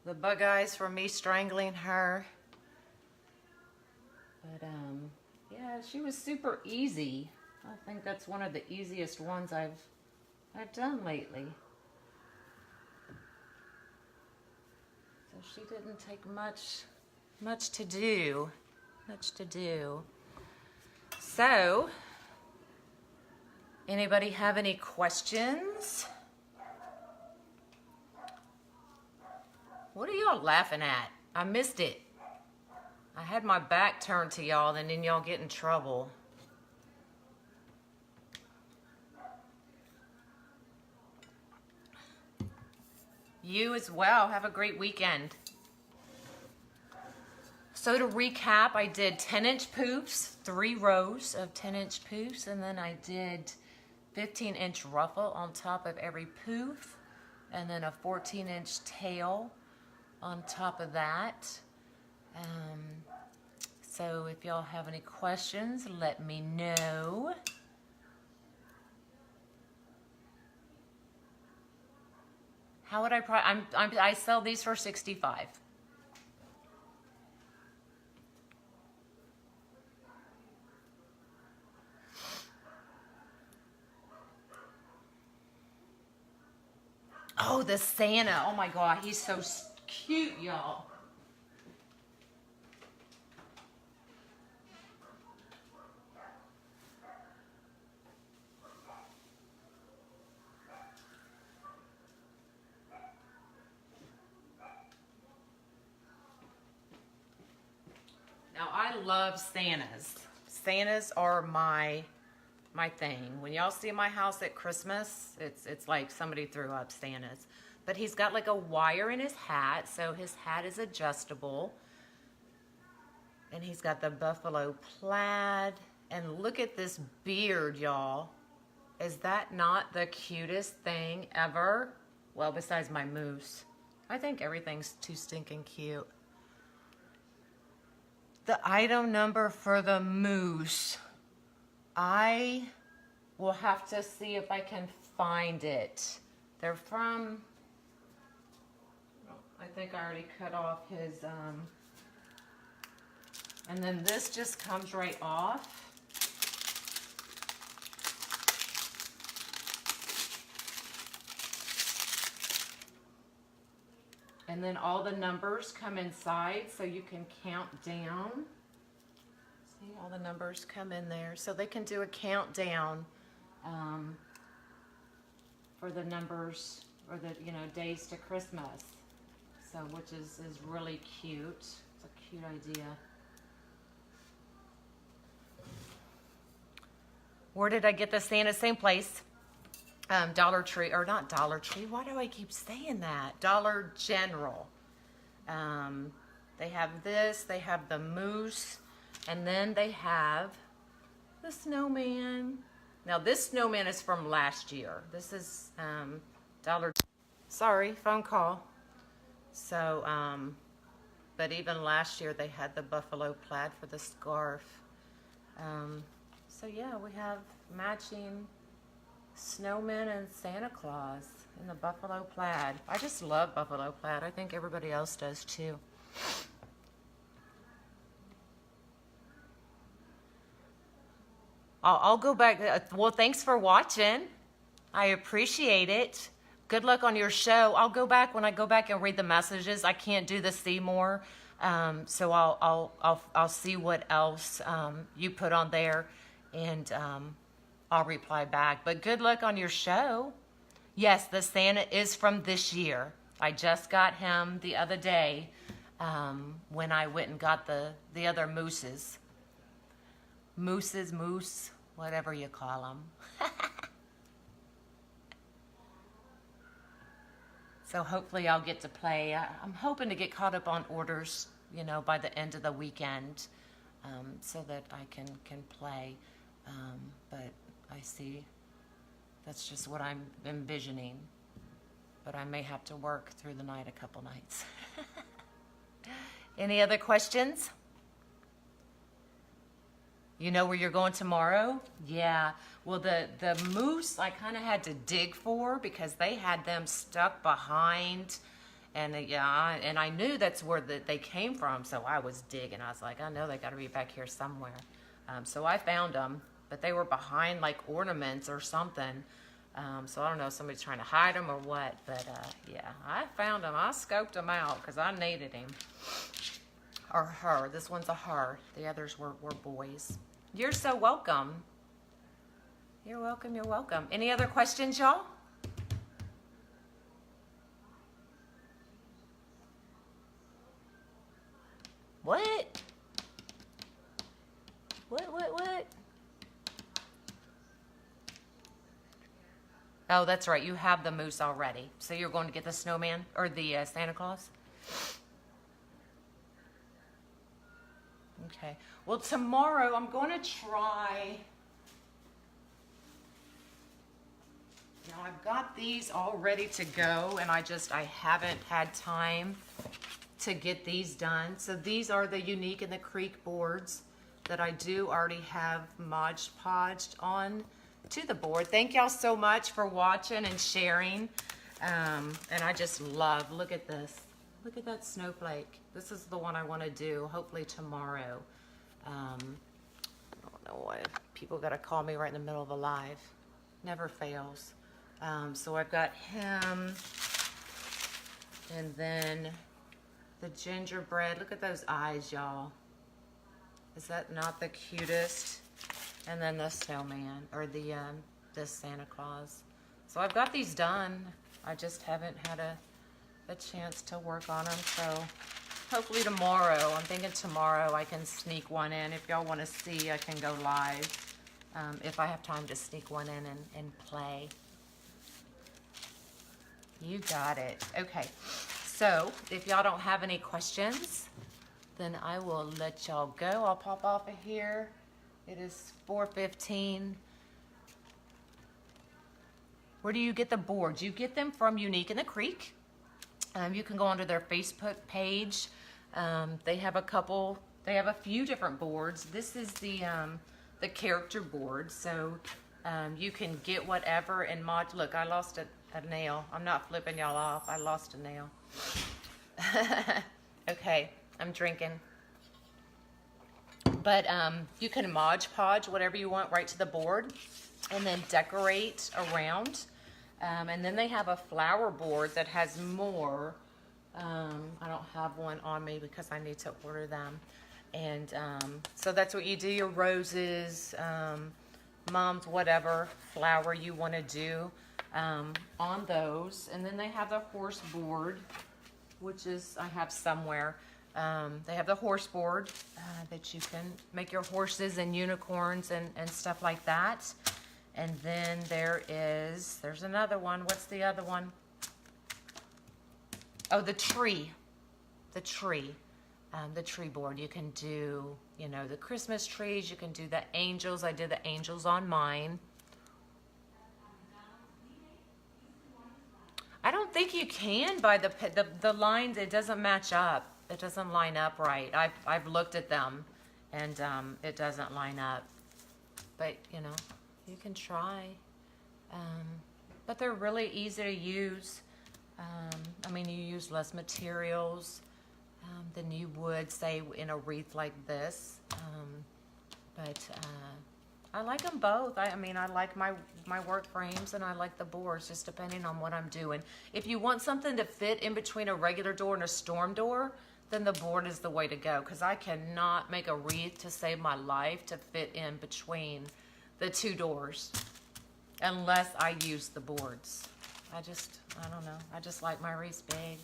the bug eyes from me strangling her. But yeah, she was super easy. I think that's one of the easiest ones I've done lately. So she didn't take much to do. So, anybody have any questions? What are y'all laughing at? I missed it. I had my back turned to y'all and then y'all get in trouble. You as well. Have a great weekend. So to recap, I did 10-inch poofs, 3 rows of 10-inch poofs, and then I did 15-inch ruffle on top of every poof, and then a 14-inch tail on top of that. So if y'all have any questions, let me know. How would I sell these for $65. Oh, the Santa. Oh my God, he's so cute, y'all. Now, I love Santas. Santas are my thing. When y'all see my house at Christmas, it's like somebody threw up Santas. But he's got like a wire in his hat, so his hat is adjustable. And he's got the buffalo plaid. And look at this beard, y'all. Is that not the cutest thing ever? Well, besides my moose. I think everything's too stinking cute. The item number for the moose. I will have to see if I can find it. They're from, I think I already cut off his, and then this just comes right off. And then all the numbers come inside so you can count down. See, all the numbers come in there. So they can do a countdown for the numbers or the days to Christmas. So which is really cute. It's a cute idea. Where did I get the Santa? Same place. Dollar Tree, or not Dollar Tree. Why do I keep saying that? Dollar General. They have this. They have the moose. And then they have the snowman. Now, this snowman is from last year. This is Dollar Tree. Sorry, phone call. So, but even last year they had the buffalo plaid for the scarf. So, yeah, we have matching snowmen and Santa Claus in the buffalo plaid. I just love buffalo plaid. I think everybody else does too. I'll go back. Well, thanks for watching. I appreciate it. Good luck on your show. I'll go back when I go back and read the messages. I can't do the see more, so I'll see what else you put on there, and I'll reply back. But good luck on your show. Yes, the Santa is from this year. I just got him the other day when I went and got the other moose, whatever you call them. So hopefully I'll get to play. I'm hoping to get caught up on orders, by the end of the weekend, so that I can play. But I see that's just what I'm envisioning. But I may have to work through the night a couple nights. Any other questions? You know where you're going tomorrow? Yeah. Well, the moose I kind of had to dig for because they had them stuck behind. And and I knew that's where they came from. So I was digging. I was like, I know they got to be back here somewhere. So I found them, but they were behind like ornaments or something. So I don't know if somebody's trying to hide them or what. But yeah, I found them. I scoped them out because I needed him. Or her. This one's a her. The others were boys. You're so welcome. You're welcome. You're welcome. Any other questions, y'all? What? What? Oh, that's right. You have the moose already. So you're going to get the snowman or the Santa Claus? Okay. Well, tomorrow I'm going to try. I've got these all ready to go, and I haven't had time to get these done. So these are the Unique and the Creek boards that I do already have Mod Podged on to the board. Thank y'all so much for watching and sharing. And I just love, look at this. Look at that snowflake. This is the one I want to do, hopefully tomorrow. I don't know what, people got to call me right in the middle of a live. Never fails. So I've got him, and then the gingerbread. Look at those eyes, y'all. Is that not the cutest? And then the snowman, or the Santa Claus. So I've got these done. I just haven't had a chance to work on them. So hopefully tomorrow, I'm thinking tomorrow I can sneak one in. If y'all want to see, I can go live. If I have time to sneak one in and play. You got it. Okay. So if y'all don't have any questions, then I will let y'all go. I'll pop off of here. It is 4:15. Where do you get the boards? You get them from Unique in the Creek. You can go onto their Facebook page. They have a few different boards. This is the character board. So you can get whatever and mod. Look, I lost a nail. I'm not flipping y'all off. I lost a nail. Okay, I'm drinking. But you can Mod Podge whatever you want right to the board and then decorate around. And then they have a flower board that has more. I don't have one on me because I need to order them. And so that's what you do, your roses, mom's whatever flower you want to do on those. And then they have the horse board, which is, I have somewhere. They have the horse board that you can make your horses and unicorns and stuff like that. And then there's another one. What's the other one? Oh, the tree. The tree board. You can do, the Christmas trees. You can do the angels. I did the angels on mine. I don't think you can by the lines. It doesn't match up. It doesn't line up right. I've looked at them, and it doesn't line up. But you can try. But they're really easy to use. I mean, you use less materials than you would say in a wreath like this. But I like them both. I mean, I like my work frames and I like the boards, just depending on what I'm doing. If you want something to fit in between a regular door and a storm door, then the board is the way to go, because I cannot make a wreath to save my life to fit in between the two doors unless I use the boards. I don't know. I just like my wreaths big.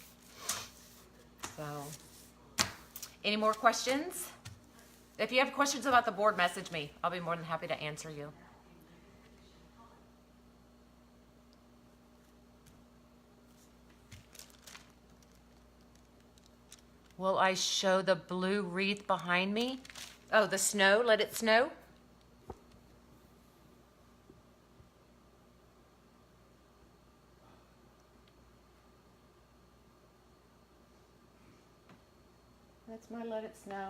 So, any more questions? If you have questions about the board, message me. I'll be more than happy to answer you. Will I show the blue wreath behind me? Oh, the snow, let it snow? That's my let it snow.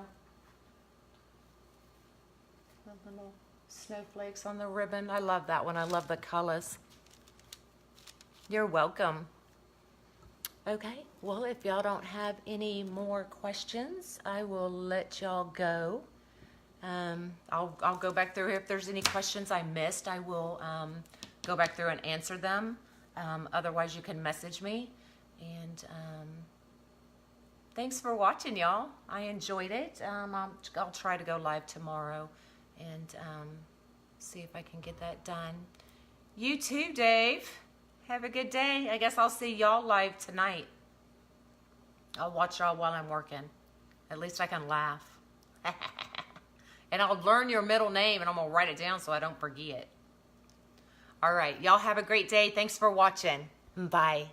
The little snowflakes on the ribbon. I love that one. I love the colors. You're welcome. Okay, well, if y'all don't have any more questions, I will let y'all go. I'll go back through. If there's any questions I missed, I will go back through and answer them. Otherwise, you can message me. And thanks for watching, y'all. I enjoyed it. I'll try to go live tomorrow and see if I can get that done. You too, Dave. Have a good day. I guess I'll see y'all live tonight. I'll watch y'all while I'm working. At least I can laugh. And I'll learn your middle name and I'm going to write it down so I don't forget. All right. Y'all have a great day. Thanks for watching. Bye.